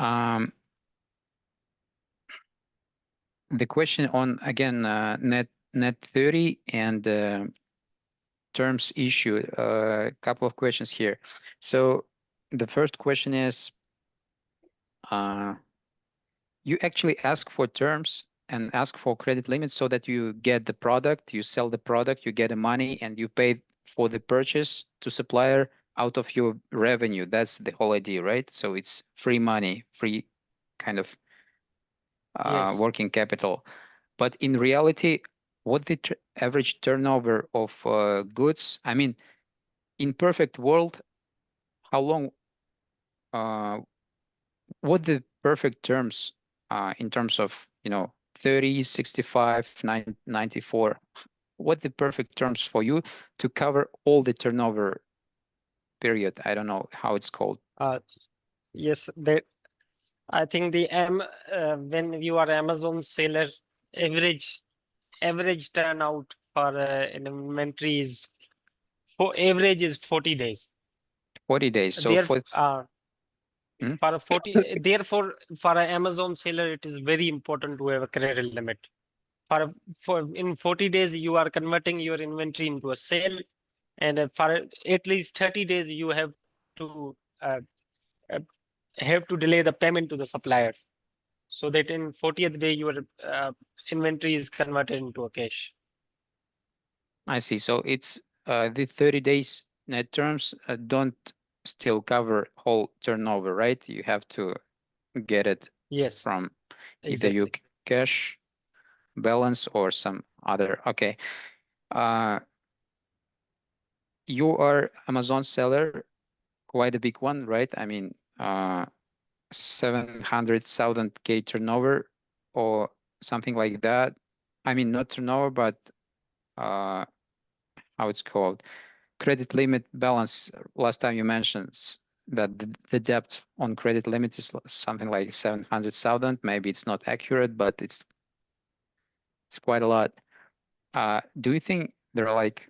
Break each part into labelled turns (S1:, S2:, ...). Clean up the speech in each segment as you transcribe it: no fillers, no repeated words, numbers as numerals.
S1: Um, the question on again net 30 and terms issue. A couple of questions here. So the first question is, you actually ask for terms and ask for credit limits so that you get the product, you sell the product, you get the money, and you pay for the purchase to supplier out of your revenue. That's the whole idea, right? So it's free money, free kind of
S2: Yes.
S1: working capital. But in reality, what the average turnover of goods? I mean, in perfect world, how long? Uh, what the perfect terms in terms of 30, 65, 94? What the perfect terms for you to cover all the turnover period? I don't know how it's called.
S2: Uh, yes. I think when you are Amazon seller, average turnout for an inventory is for average is 40 days.
S1: 40 days. So
S2: There,
S1: for Hmm?
S2: for a 40, therefore, for an Amazon seller, it is very important to have a credit limit. For in 40 days, you are converting your inventory into a sale, and for at least 30 days, you to uh, uh, have to delay the payment to the supplier, so that in 40th day your inventory is converted into a cash.
S1: I see. So it's the 30 days net terms don't still cover whole turnover, right? You have to get it
S2: Yes,
S1: from either your
S2: exactly.
S1: cash balance or some other. Okay. Uh, you are Amazon seller, quite a big one, right? I mean, 700,000 K turnover or something like that. I mean, not turnover, but uh, how it's called, credit limit balance. Last time you mentioned that the debt on credit limit is something like 700,000. Maybe it's not accurate, but it's quite a lot. Do you think there are like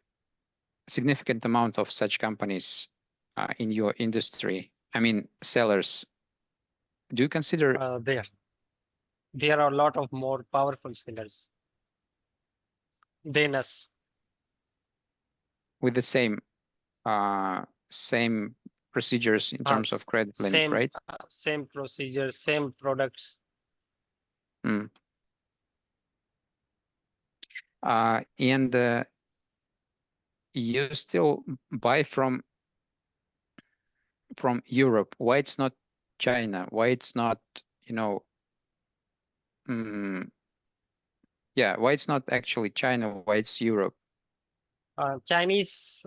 S1: significant amount of such companies in your industry? I mean, sellers. Do you consider
S2: There are a lot of more powerful sellers than us.
S1: with the same procedures in
S2: Uh,
S1: terms of credit limit, right?
S2: same procedure, same products.
S1: Mm. And you still buy from Europe. Why it's not China? Why it's not, you know, mm, yeah, why it's not actually China? Why it's Europe?
S2: Chinese,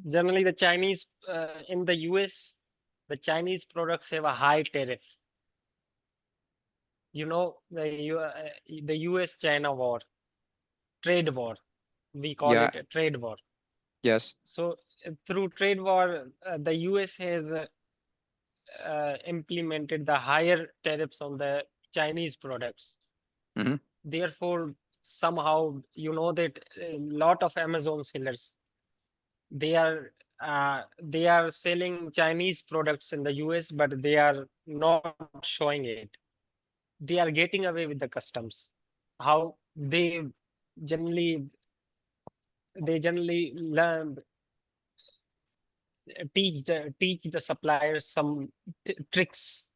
S2: generally the Chinese in the US, the Chinese products have a high tariff. The US-China war, trade war, we call
S1: Yeah,
S2: it a trade war.
S1: yes.
S2: So through trade war, the US has implemented the higher tariffs on the Chinese products.
S1: Hmm.
S2: Therefore, somehow that a lot of Amazon sellers, they are selling Chinese products in the US, but they are not showing it. They are getting away with the customs. How generally they generally learn teach the suppliers some tricks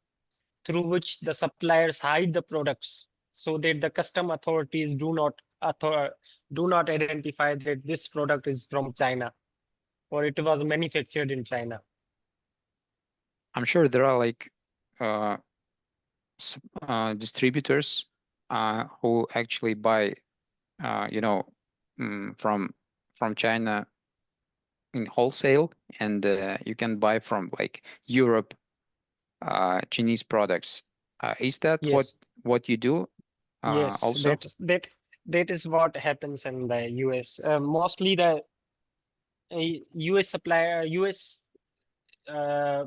S2: through which the suppliers hide the products so that the custom authorities do not identify that this product is from China or it was manufactured in China.
S1: I'm sure there are like uh, distributors who actually buy, uh, you know, from China in wholesale, and you can buy from like Europe Chinese products. Is that
S2: Yes,
S1: what you do
S2: yes,
S1: also?
S2: that is what happens in the US. Mostly the US supplier, US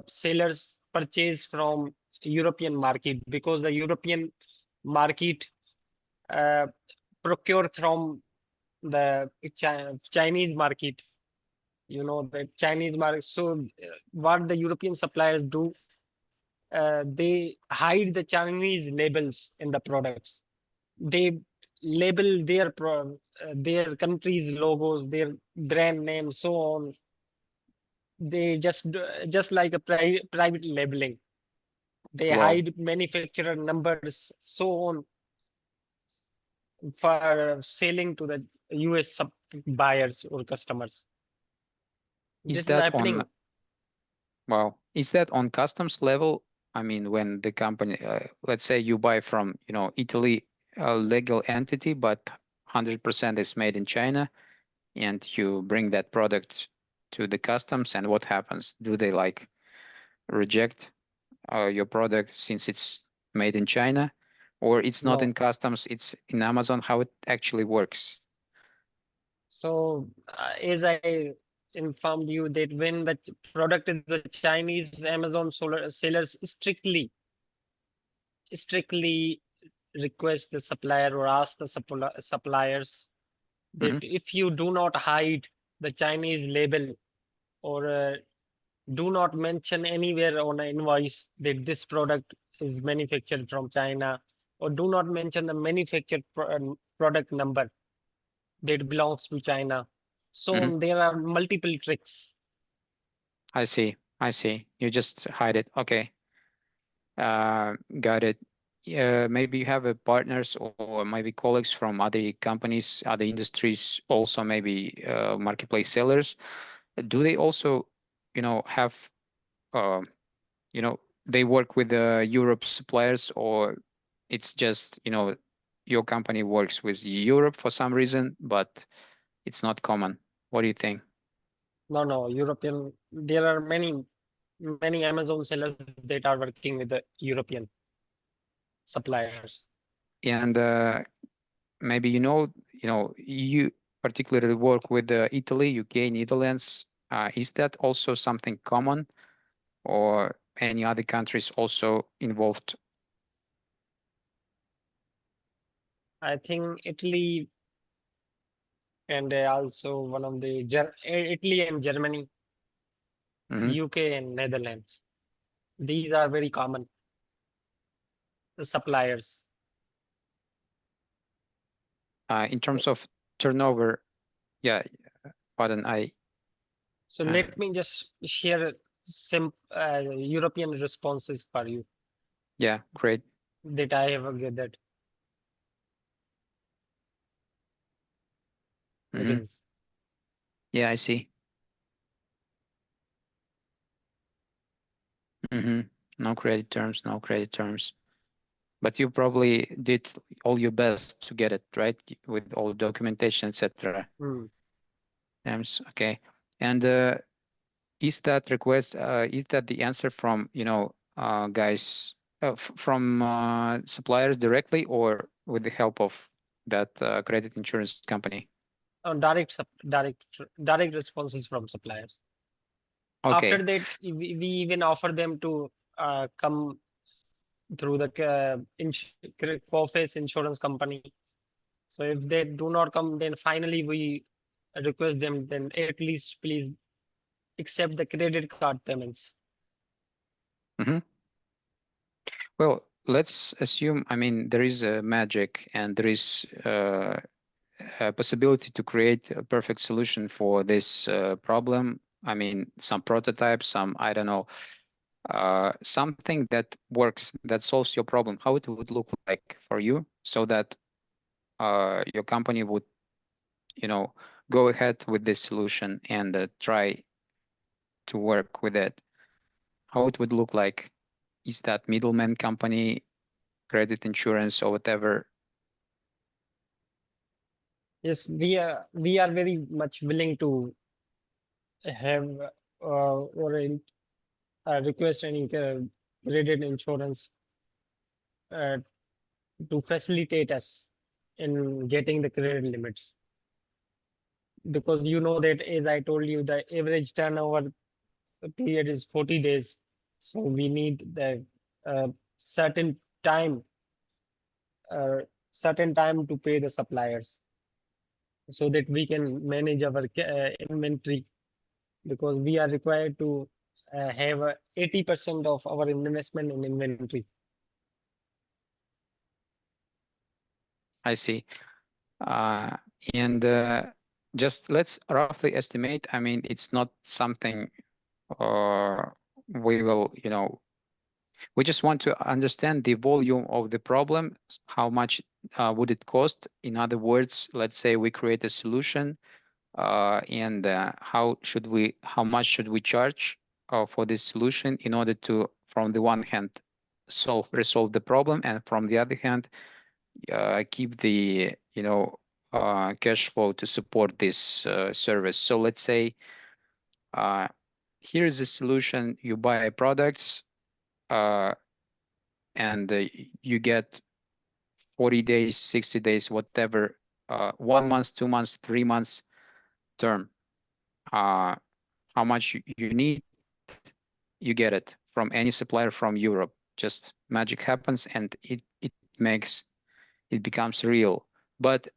S2: sellers purchase from European market because the European market uh, procure from the Chinese market. The Chinese market. So what the European suppliers do, they hide the Chinese labels in the products. They label their country's logos, their brand name, so on. They just like a private labeling. They
S1: Wow.
S2: hide manufacturer numbers, so on, for selling to the US buyers or customers.
S1: Is
S2: This is
S1: that on,
S2: happening.
S1: wow, is that on customs level? I mean, when the company, let's say you buy from, Italy, a legal entity, but 100% is made in China, and you bring that product to the customs, and what happens? Do they like reject your product since it's made in China, or it's not in
S2: No.
S1: customs, it's in Amazon? How it actually works?
S2: So, as I informed you that when the product is the Chinese Amazon solar sellers strictly request the supplier or ask the suppliers that
S1: Hmm.
S2: if you do not hide the Chinese label, or do not mention anywhere on an invoice that this product is manufactured from China, or do not mention the manufactured product number that belongs to China.
S1: Hmm.
S2: So there are multiple tricks.
S1: I see. I see. You just hide it. Okay. Got it. Maybe you have partners or maybe colleagues from other companies, other industries, also maybe marketplace sellers. Do they also, have, uh, they work with Europe suppliers, or it's just, your company works with Europe for some reason, but it's not common. What do you think?
S2: No, European. There are many Amazon sellers that are working with the European suppliers.
S1: And maybe you particularly work with Italy, UK, Netherlands. Is that also something common, or any other countries also involved?
S2: I think Italy, and also one of the Italy and Germany,
S1: Hmm.
S2: UK and Netherlands. These are very common suppliers.
S1: In terms of turnover, yeah, pardon,
S2: So
S1: uh,
S2: let me just share some European responses for you
S1: yeah, great.
S2: that I have gathered.
S1: Hmm.
S2: Begins.
S1: Yeah, I see. Hmm. No credit terms, no credit terms. But you probably did all your best to get it right with all documentation, etc.
S2: Hmm.
S1: Terms, okay. And is that request, is that the answer from, guys, from suppliers directly, or with the help of that credit insurance company?
S2: Direct responses from suppliers. After
S1: Okay.
S2: that, we even offer them to come through the Coface insurance company. So if they do not come, then finally we request them, then at least please accept the credit card payments.
S1: Hmm. Well, let's assume, I mean, there is a magic, and there is a possibility to create a perfect solution for this problem. I mean, some prototype, some, I don't know, something that works, that solves your problem, how it would look like for you, so that your company would, you know, go ahead with this solution and try to work with it. How it would look like? Is that middleman company, credit insurance, or whatever?
S2: Yes, we are very much willing to have request any credit insurance uh, to facilitate us in getting the credit limits, because you know that, as I told you, the average turnover period is 40 days. So we need the uh, certain time, uh, certain time to pay the suppliers, so that we can manage our inventory, because we are required to have 80% of our investment in inventory.
S1: I see. Uh, and just let's roughly estimate. I mean, it's not something uh, we will, we just want to understand the volume of the problem. How much would it cost? In other words, let's say we create a solution, and how much should we charge for this solution in order to, from the one hand, resolve the problem, and from the other hand, keep the cash flow to support this service. So let's say uh, here is a solution. You buy products, uh, and you get 40 days, 60 days, whatever, 1 month, 2 months, 3 months term. Uh, how much you need, you get it from any supplier from Europe. Just magic happens, and it makes it becomes real. But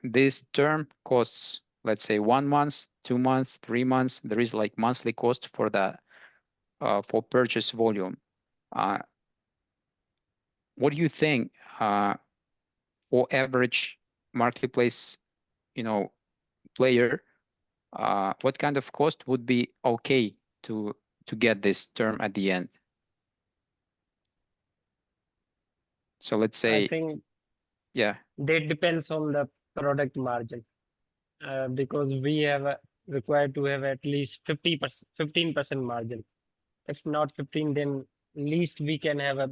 S1: this term costs, let's say, 1 month, 2 months, 3 months. There is like monthly cost for that, for purchase volume. Uh, what do you think, for average marketplace, you know, player? What kind of cost would be okay to get this term at the end? So let's
S2: I
S1: say,
S2: think
S1: yeah,
S2: that depends on the product margin, because we have required to have at least 50%, 15% margin. If not 15, then least we can have a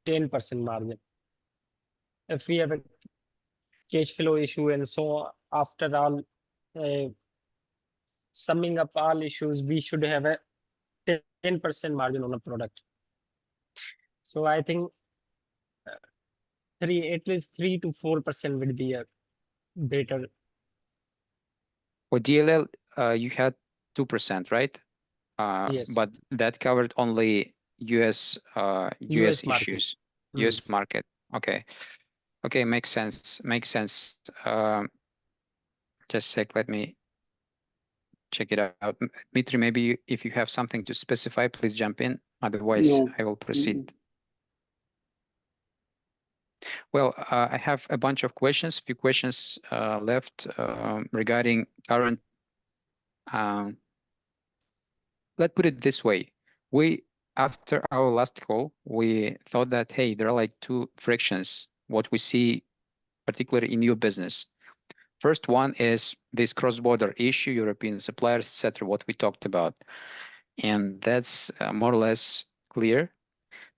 S2: 10% margin. If we have a cash flow issue, and so after all, uh, summing up all issues, we should have a 10% margin on a product. So I think at least 3 to 4% would be a better.
S1: for DLL, you had 2%, right?
S2: Yes,
S1: But that covered only US
S2: US market.
S1: issues,
S2: Hmm.
S1: US market. Okay. Okay, makes sense. Makes sense. Just a sec, let me check it out. Dmitry, maybe if you have something to specify, please jump in. Otherwise,
S3: No.
S1: I will proceed. Well, I have a bunch of questions, few questions left regarding current. Um, let's put it this way. After our last call, we thought that, hey, there are like two frictions, what we see particularly in your business. First one is this cross-border issue, European suppliers, etc., what we talked about. And that's more or less clear.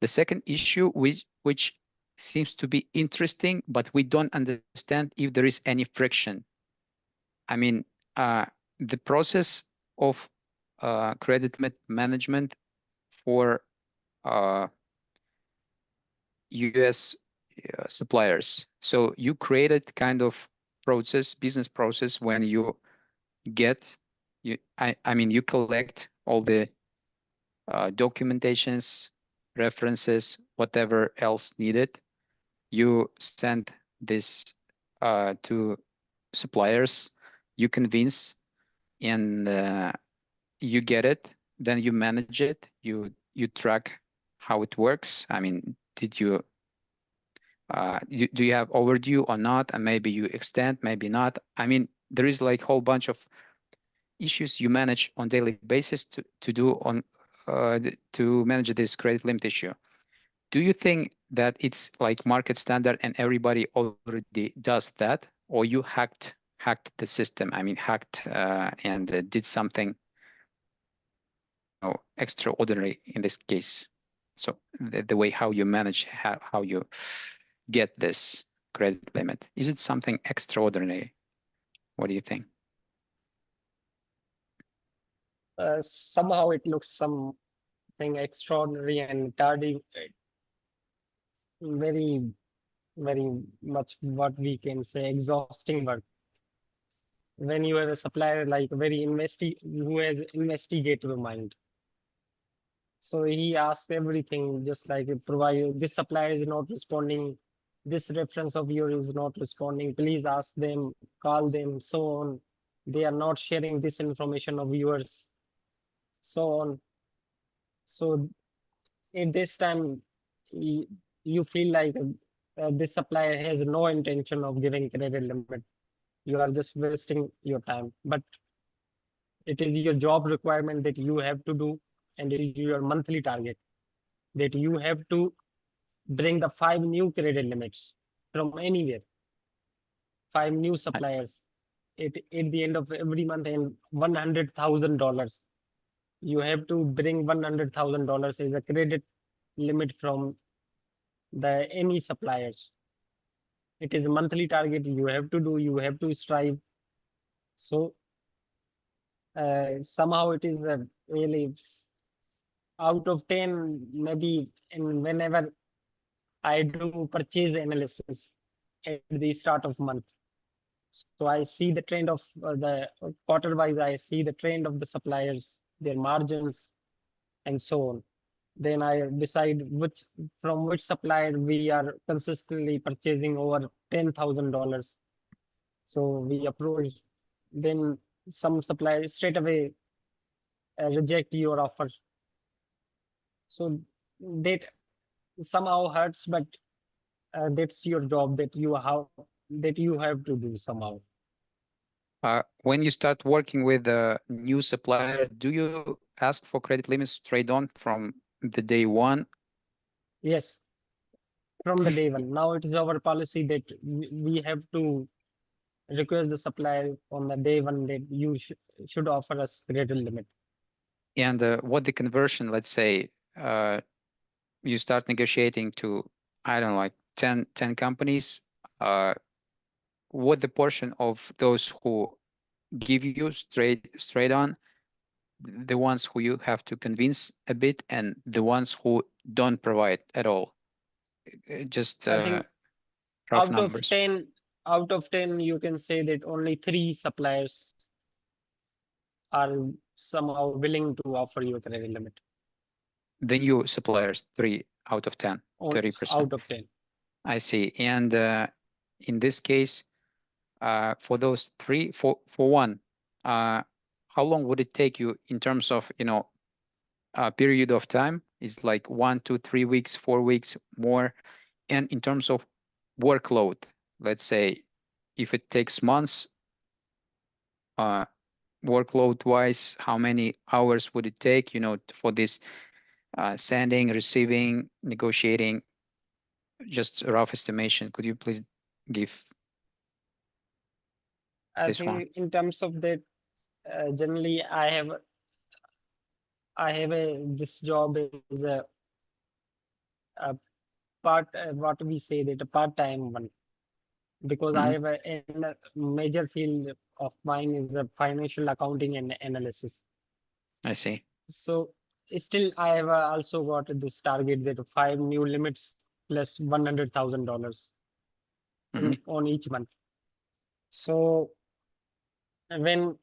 S1: The second issue, which seems to be interesting, but we don't understand if there is any friction. I mean, uh, the process of credit management for US suppliers. So you created kind of business process when you get, I mean, you collect all the documentations, references, whatever else needed. You send this to suppliers, you convince, and you get it. Then you manage it. You track how it works. I mean, do you have overdue or not? And maybe you extend, maybe not. I mean, there is like a whole bunch of issues you manage on daily basis to do on to manage this credit limit issue. Do you think that it's like market standard and everybody already does that, or you hacked the system? I mean, hacked and did something, extraordinary in this case. So the way how you manage, how you get this credit limit, is it something extraordinary? What do you think?
S2: Somehow it looks something extraordinary and tardy, very, very much what we can say exhausting work. When you have a supplier like who has investigative mind. So he asks everything, just like provide this supplier is not responding, this reference of yours is not responding, please ask them, call them, so on. They are not sharing this information of yours. so on. So at this time, you feel like this supplier has no intention of giving credit limit. You are just wasting your time. But it is your job requirement that you have to do, and it is your monthly target that you have to bring the 5 new credit limits from anywhere, 5 new
S1: I,
S2: suppliers at the end of every month, and $100,000. You have to bring $100,000 as a credit limit from the any suppliers. It is a monthly target you have to do, you have to strive. So somehow it is a really out of 10, maybe. And whenever I do purchase analysis at the start of month, so I see the trend of the quarter wise, I see the trend of the suppliers, their margins, and so on. Then I decide from which supplier we are consistently purchasing over $10,000. So we approach. Then some suppliers straight away reject your offer. So that somehow hurts, but that's your job that you have to do somehow.
S1: when you start working with a new supplier, do you ask for credit limits straight on from the day one?
S2: Yes, from the day one. Now it is our policy that we have to request the supplier on the day one that you should offer us credit limit.
S1: And what the conversion, let's say, uh, you start negotiating to, I don't know, like 10 companies, what the portion of those who give you straight on, the ones who you have to convince a bit, and the ones who don't provide at all? Just
S2: I think
S1: rough
S2: out of
S1: numbers.
S2: 10, out of 10, you can say that only 3 suppliers are somehow willing to offer you a credit limit.
S1: The new suppliers, 3 out of 10,
S2: On
S1: 30%.
S2: out of 10.
S1: I see. And in this case, for those three, for one, how long would it take you in terms of, a period of time? Is like 1, 2, 3 weeks, 4 weeks more? And in terms of workload, let's say, if it takes months, uh, workload wise, how many hours would it take, for this sending, receiving, negotiating? Just a rough estimation. Could you please give
S2: I
S1: this one?
S2: think in terms of that, generally I have this job is a part, what we say that a part-time one, because I
S1: Mhm.
S2: have a major field of mine is financial accounting and analysis.
S1: I see.
S2: So still I have also got this target that 5 new limits plus $100,000
S1: Mhm.
S2: on each month. So when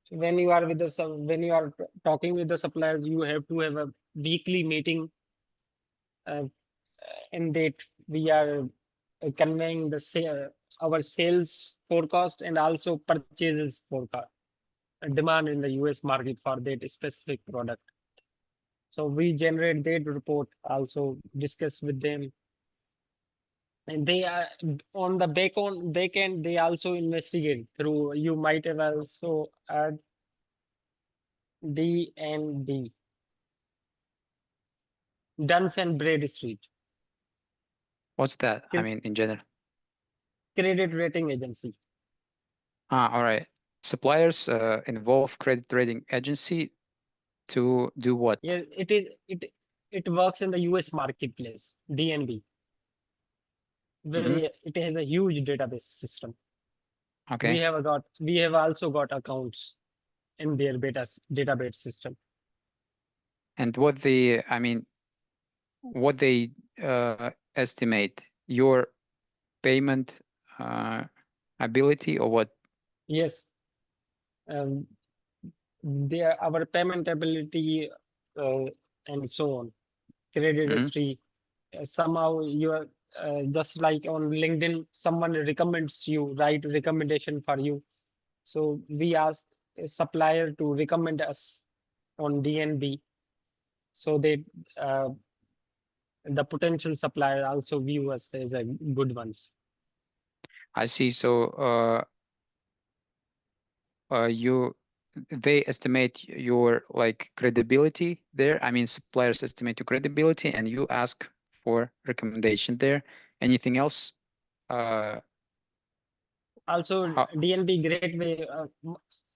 S2: when you are with when you are talking with the suppliers, you have to have a weekly meeting, uh, in that we are conveying our sales forecast and also purchases forecast, demand in the US market for that specific product. So we generate that report, also discuss with them, and they are on the back end. They also investigate through. You might have also add D&D, Duns and Bradstreet,
S1: What's that? I mean, in general.
S2: credit rating agency.
S1: All right. Suppliers involve credit rating agency to do what?
S2: Yeah, it works in the US marketplace, DNB,
S1: Hmm.
S2: where it has a huge database system.
S1: Okay.
S2: We have also got accounts in their database system.
S1: And I mean, what they estimate your payment uh, ability, or what?
S2: Yes, um, our payment ability, uh, and so on, credit
S1: Hmm.
S2: history. Somehow you are just like on LinkedIn, someone recommends you, write recommendation for you. So we ask a supplier to recommend us on DNB. So they the potential supplier also view us as a good ones.
S1: I see. So you they estimate your like credibility there. I mean, suppliers estimate your credibility, and you ask for recommendation there. Anything else? Uh,
S2: Also,
S1: how
S2: DNB great way.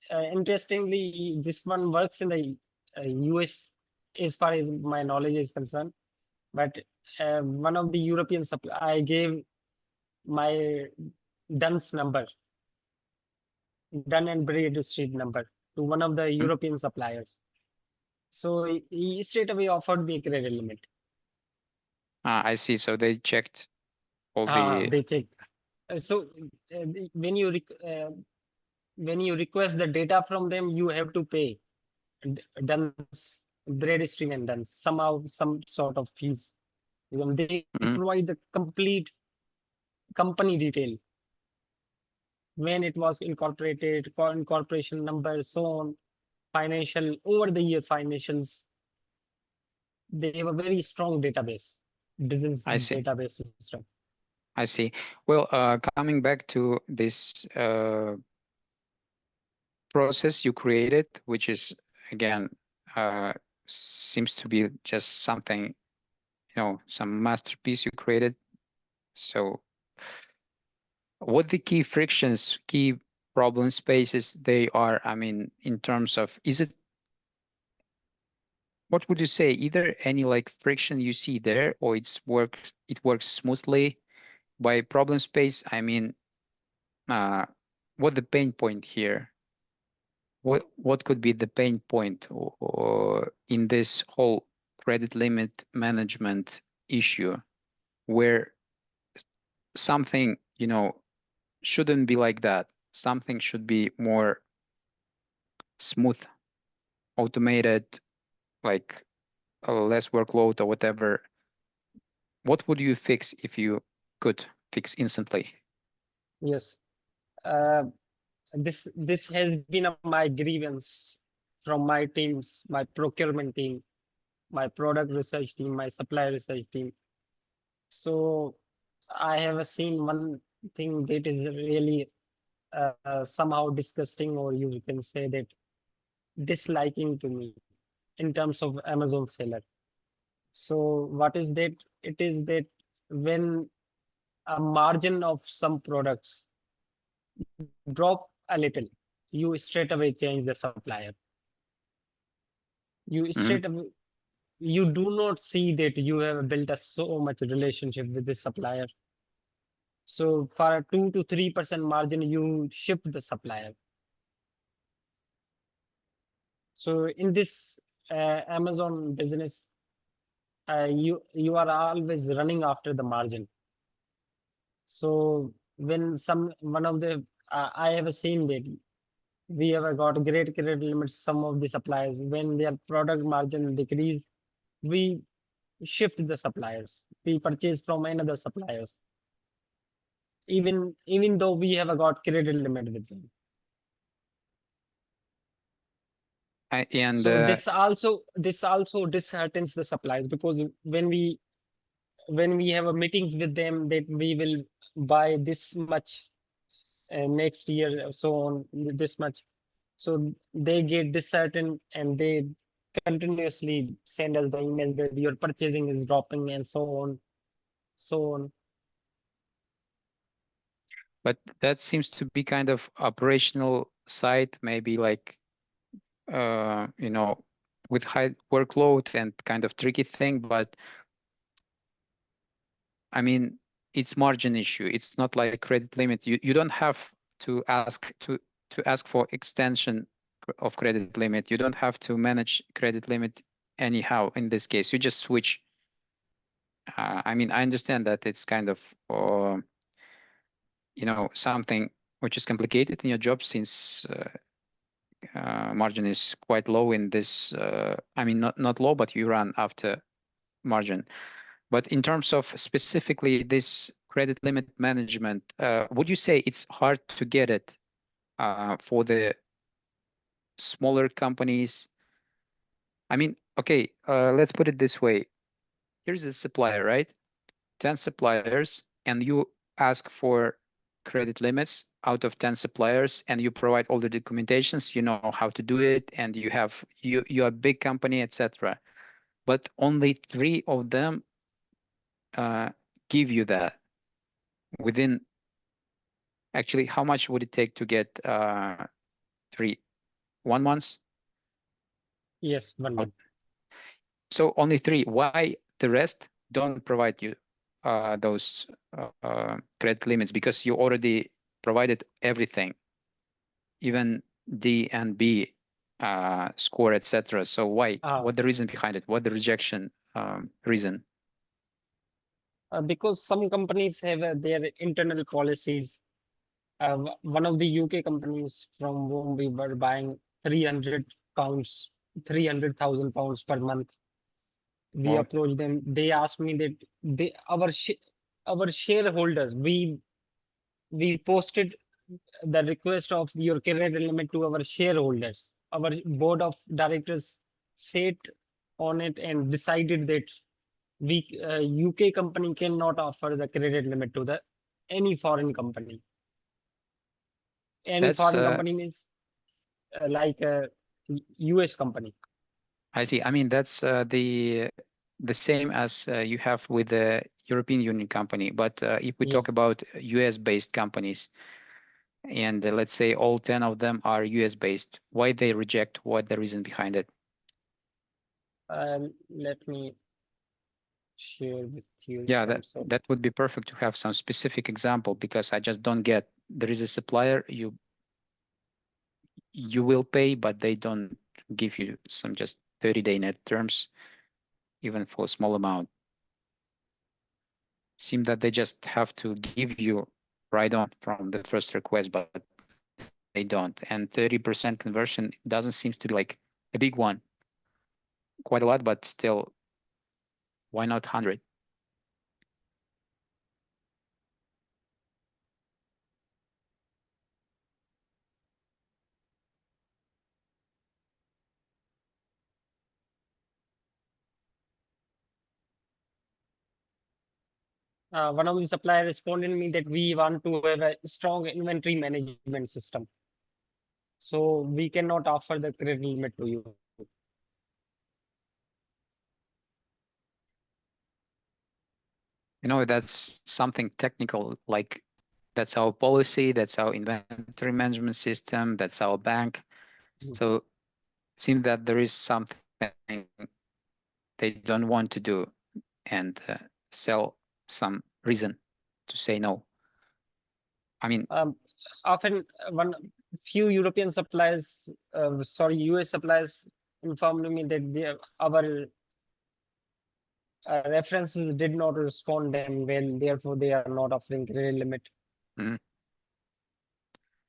S2: Interestingly, this one works in the US as far as my knowledge is concerned. But one of the European supply, I gave my DUNS number, Dun and Bradstreet number, to one of the
S1: mm,
S2: European suppliers. So he straight away offered me a credit limit.
S1: I see. So they checked all the.
S2: They check. So when you when you request the data from them, you have to pay DUNS, Bradstreet and DUNS somehow some sort of fees. They
S1: Mm,
S2: provide the complete company detail, when it was incorporated, incorporation number, so on, financial over the year financials. They have a very strong database, business
S1: I see.
S2: database system.
S1: I see. Well, coming back to this process you created, which is again uh, seems to be just something, some masterpiece you created. So, what the key frictions, key problem spaces they are? I mean, in terms of, is it, what would you say? Either any like friction you see there, or it works smoothly. By problem space, I mean, uh, what the pain point here? What could be the pain point or in this whole credit limit management issue where something, shouldn't be like that. Something should be more smooth, automated, like less workload or whatever. What would you fix if you could fix instantly?
S2: Yes. Uh, this has been my grievance from my teams, my procurement team, my product research team, my supply research team. So I have seen one thing that is really somehow disgusting, or you can say that disliking to me in terms of Amazon seller. So what is that? It is that when a margin of some products drop a little, you straight away change the supplier. You
S1: Mhm.
S2: straight away, you do not see that you have built a so much relationship with this supplier. So for a 2 to 3% margin, you shift the supplier. So in this Amazon business, you are always running after the margin. So when some one of the I have seen that we have got great credit limits. Some of the suppliers, when their product margin decrease, we shift the suppliers. We purchase from another suppliers, even though we have got credit limit with them.
S1: And
S2: So this also disheartens the suppliers, because when we have a meetings with them that we will buy this much next year, so on, this much, so they get disheartened and they continuously send us the email that your purchasing is dropping and so on, so on.
S1: but that seems to be kind of operational side, maybe like you know, with high workload and kind of tricky thing, but I mean, it's margin issue. It's not like credit limit. You don't have to ask for extension of credit limit. You don't have to manage credit limit anyhow in this case. You just switch. I mean, I understand that it's kind of something which is complicated in your job since margin is quite low in this. I mean, not low, but you run after margin. But in terms of specifically this credit limit management, would you say it's hard to get it for the smaller companies? I mean, okay, let's put it this way. Here's a supplier, right? 10 suppliers, and you ask for credit limits out of 10 suppliers, and you provide all the documentations, you know how to do it, and you're a big company, etc. But only three of them uh, give you that within, actually, how much would it take to get three? 1 month?
S2: Yes, 1 month.
S1: So only three. Why the rest don't provide you those credit limits? Because you already provided everything, even D and B score, etc. So why?
S2: Uh,
S1: What the reason behind it? What the rejection reason?
S2: because some companies have their internal policies. One of the UK companies from whom we were buying 300 pounds, 300,000 pounds per month. We
S1: Well,
S2: approached them. They asked me that our shareholders, we posted the request of your credit limit to our shareholders. Our board of directors sat on it and decided that we UK company cannot offer the credit limit to the any foreign company. Any
S1: that's
S2: foreign company means like a US company.
S1: I see. I mean, that's the same as you have with the European Union company. But if we talk
S2: Yes.
S1: about US based companies, and let's say all 10 of them are US based, why they reject? What the reason behind it?
S2: Let me share with you
S1: Yeah,
S2: some
S1: that
S2: sort.
S1: that would be perfect to have some specific example, because I just don't get, there is a supplier, you will pay, but they don't give you some just 30-day net terms, even for a small amount. Seem that they just have to give you right on from the first request, but they don't. And 30% conversion doesn't seem to be like a big one, quite a lot, but still, why not 100?
S2: One of the supplier responded me that we want to have a strong inventory management system. So we cannot offer the credit limit to you.
S1: That's something technical, like that's our policy, that's our inventory management system, that's our bank.
S2: Mhm.
S1: So seems that there is something they don't want to do, and sell some reason to say no. I mean,
S2: Um, Often one few European suppliers, sorry, US suppliers informed me that our references did not respond them well, therefore they are not offering credit limit.
S1: mhm,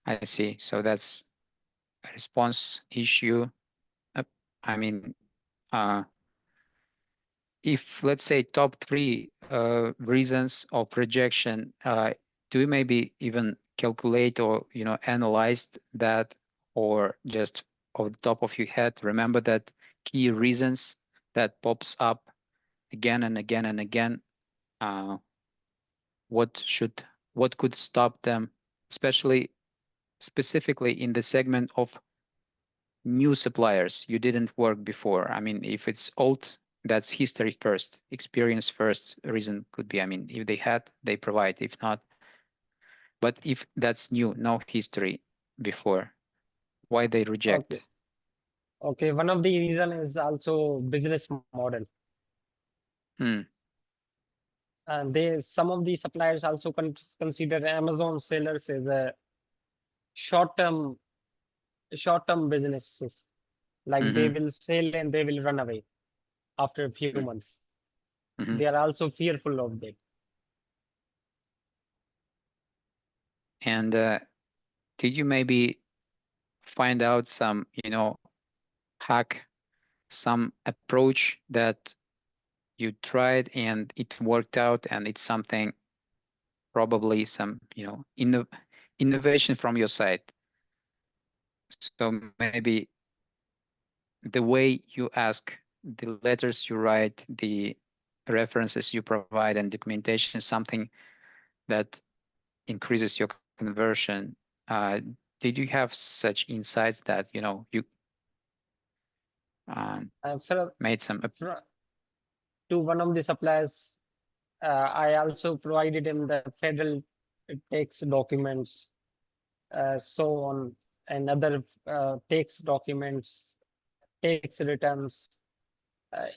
S1: I see. So that's a response issue. Uh, I mean, uh, if let's say top three reasons of rejection, do you maybe even calculate or analyzed that, or just off the top of your head remember that key reasons that pops up again and again and again? Uh, what should what could stop them, especially specifically in the segment of new suppliers you didn't work before? I mean, if it's old, that's history first, experience first. Reason could be, I mean, if they had, they provide. If not, but if that's new, no history before, why they
S2: Okay.
S1: reject?
S2: Okay. One of the reason is also business model.
S1: Hmm.
S2: And they some of the suppliers also consider Amazon sellers as a short-term short-term businesses. Like they
S1: Mm-hmm.
S2: will sell and they will run away after a few months.
S1: Mm-hmm.
S2: They are also fearful of that.
S1: And did you maybe find out some, hack, some approach that you tried and it worked out, and it's something, probably some, innovation from your side? So maybe the way you ask, the letters you write, the references you provide, and documentation, something that increases your conversion. Did you have such insights that you um,
S2: For,
S1: made some?
S2: for to one of the suppliers, I also provided him the federal tax documents, so on, and other tax documents, tax returns,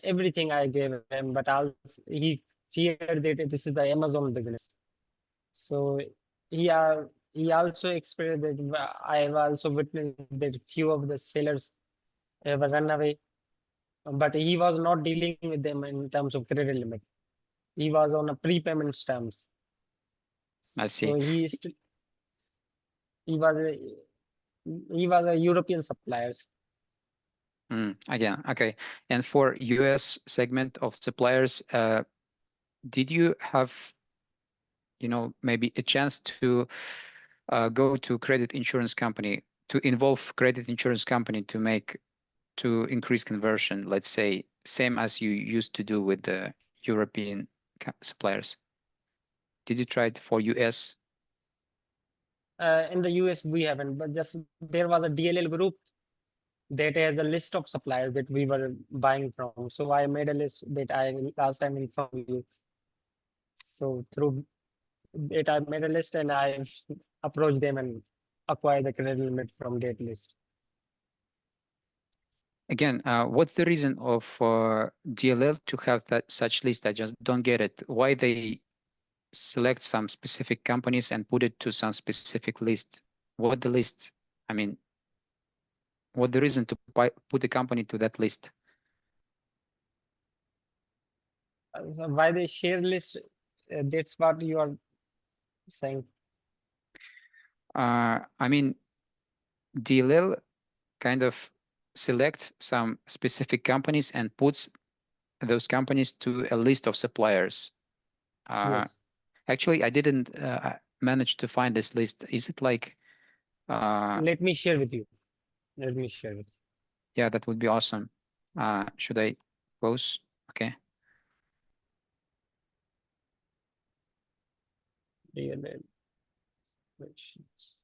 S2: everything I gave him. But also he feared that this is the Amazon business. So he also experienced that I have also witnessed that few of the sellers have run away, but he was not dealing with them in terms of credit limit. He was on a prepayment terms.
S1: I
S2: So
S1: see.
S2: he was a, he was a European suppliers.
S1: Again, okay. And for US segment of suppliers, did you have, maybe a chance to go to credit insurance company, to involve credit insurance company to increase conversion, let's say, same as you used to do with the European suppliers? Did you try it for US?
S2: In the US, we haven't, but just there was a DLL group that has a list of suppliers that we were buying from. So I made a list that I last time informed you. So through it, I made a list and I approached them and acquired the credit limit from that list.
S1: Again, what's the reason of DLL to have that such list? I just don't get it. Why they select some specific companies and put it to some specific list? What the list? I mean, what the reason to put the company to that list?
S2: So why they share list? That's what you are saying.
S1: I mean, DLL kind of selects some specific companies and puts those companies to a list of suppliers. Uh,
S2: Yes.
S1: Actually, I didn't manage to find this list. Is it like,
S2: Let me share with you. Let me share with
S1: yeah, that would be awesome. Should I close? Okay.
S2: you. DLL questions.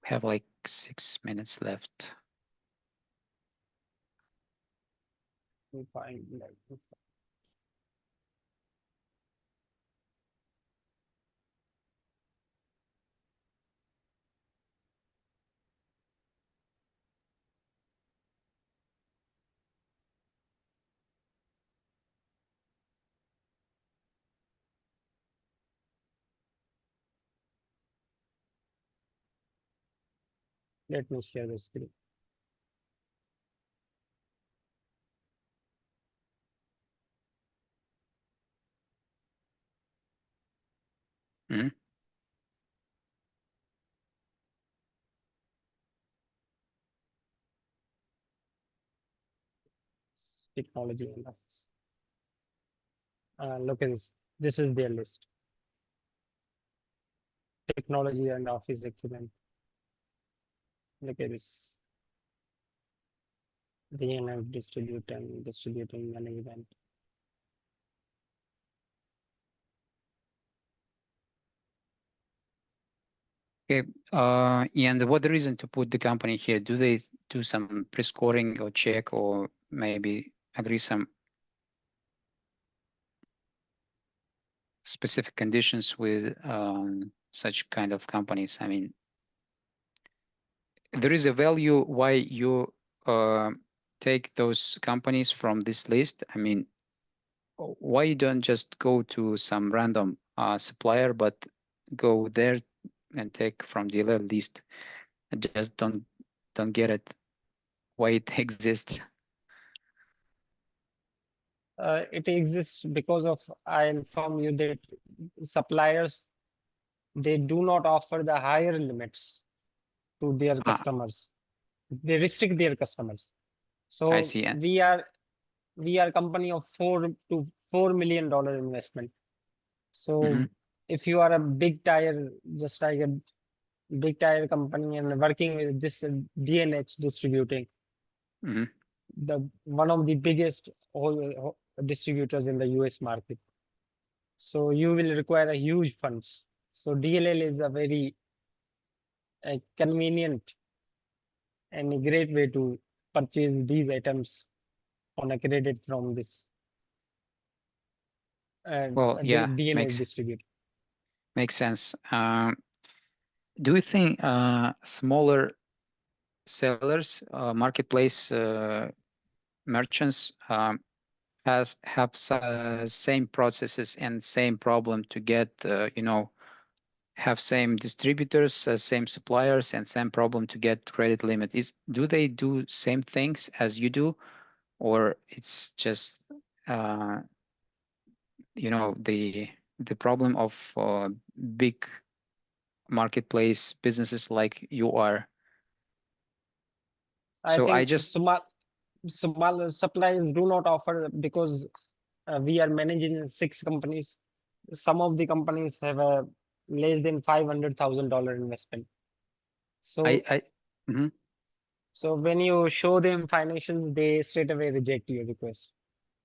S1: We have like 6 minutes left.
S2: Find Let me share the screen.
S1: Mhm.
S2: Technology and office. Look at this. This is their list. Technology and office equipment. Look at this. DNF distributing an event.
S1: Okay. And what the reason to put the company here? Do they do some pre-scoring or check or maybe agree some specific conditions with such kind of companies? I mean, there is a value why you uh, take those companies from this list. I mean, why you don't just go to some random supplier, but go there and take from dealer list? I just don't get it why it exists.
S2: It exists because of I inform you that suppliers, they do not offer the higher limits to their
S1: Ah,
S2: customers. They restrict their customers.
S1: I
S2: So
S1: see.
S2: we are we are a company of $4 to $4 million investment. So if you are a big tire, just like a big tire company and working with this DNH distributing, the one of the biggest distributors in the US market. So you will require a huge funds. So DLL is a very convenient and a great way to purchase these items on a credit from this
S1: Well, yeah,
S2: DNH distributor.
S1: makes sense. Do you think smaller sellers, marketplace merchants, have same processes and same problem to get, have same distributors, same suppliers, and same problem to get credit limit? Do they do same things as you do, or it's just uh, the problem of big marketplace businesses like you are?
S2: I
S1: So I
S2: think
S1: just
S2: small suppliers do not offer because we are managing 6 companies. Some of the companies have a less than $500,000 investment. So
S1: I mhm,
S2: so when you show them financials, they straight away reject your request.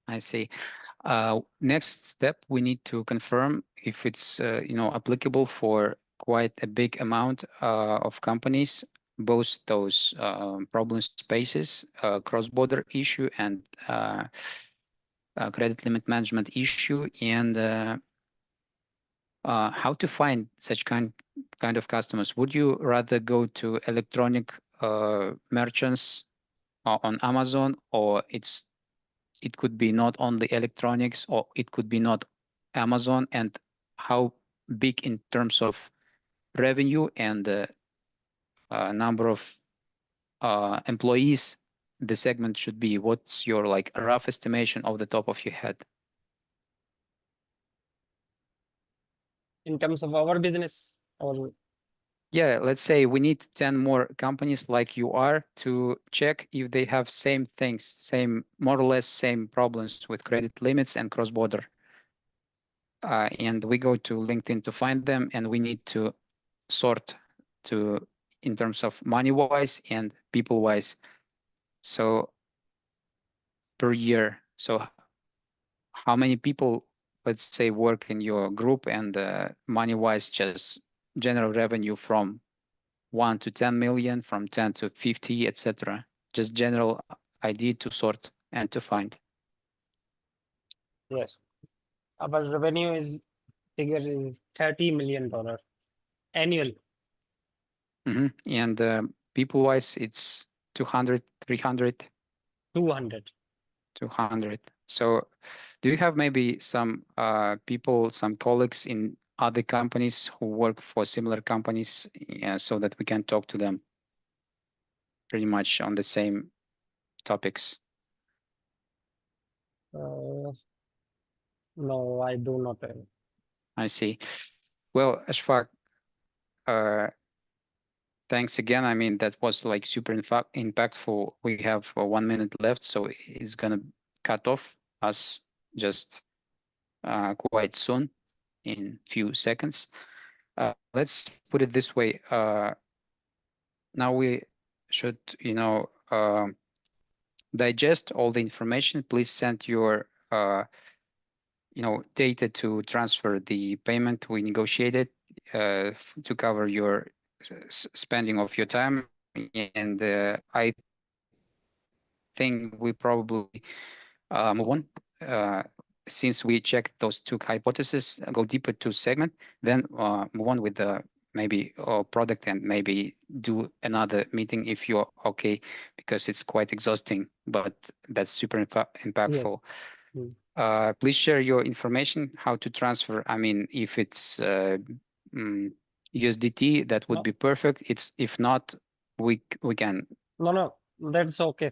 S1: I see. Next step, we need to confirm if it's applicable for quite a big amount of companies, both those problem spaces, cross-border issue, and credit limit management issue, and how to find such kind of customers. Would you rather go to electronic merchants on Amazon, or it could be not only electronics, or it could be not Amazon? And how big in terms of revenue and number of employees the segment should be? What's your like rough estimation of the top of your head?
S2: In terms of our business, or
S1: Yeah, let's say we need 10 more companies like you are to check if they have same things, same, more or less same problems with credit limits and cross-border. And we go to LinkedIn to find them, and we need to sort to in terms of money-wise and people-wise. So per year, so how many people, let's say, work in your group, and money-wise, just general revenue from 1 to 10 million, from 10 to 50, etc. Just general idea to sort and to find.
S2: yes, our revenue is figure is $30 million annual.
S1: And people-wise, it's 200, 300,
S2: 200.
S1: 200. So do you have maybe some people, some colleagues in other companies who work for similar companies, so that we can talk to them pretty much on the same topics?
S2: No, I do not.
S1: I see. Well, Ashfaq, uh, thanks again. I mean, that was like super impactful. We have 1 minute left, so it's gonna cut off us just quite soon, in few seconds. Let's put it this way. Now we should, digest all the information. Please send your, data to transfer the payment we negotiated to cover your spending of your time. And I think we probably move on. Since we checked those two hypotheses, go deeper to segment, then move on with the maybe product, and maybe do another meeting if you're okay, because it's quite exhausting, but that's super
S2: Yes.
S1: impactful. Please share your information, how to transfer. I mean, if it's USDT, that would
S2: No,
S1: be perfect. If not, we can.
S2: no, that's okay.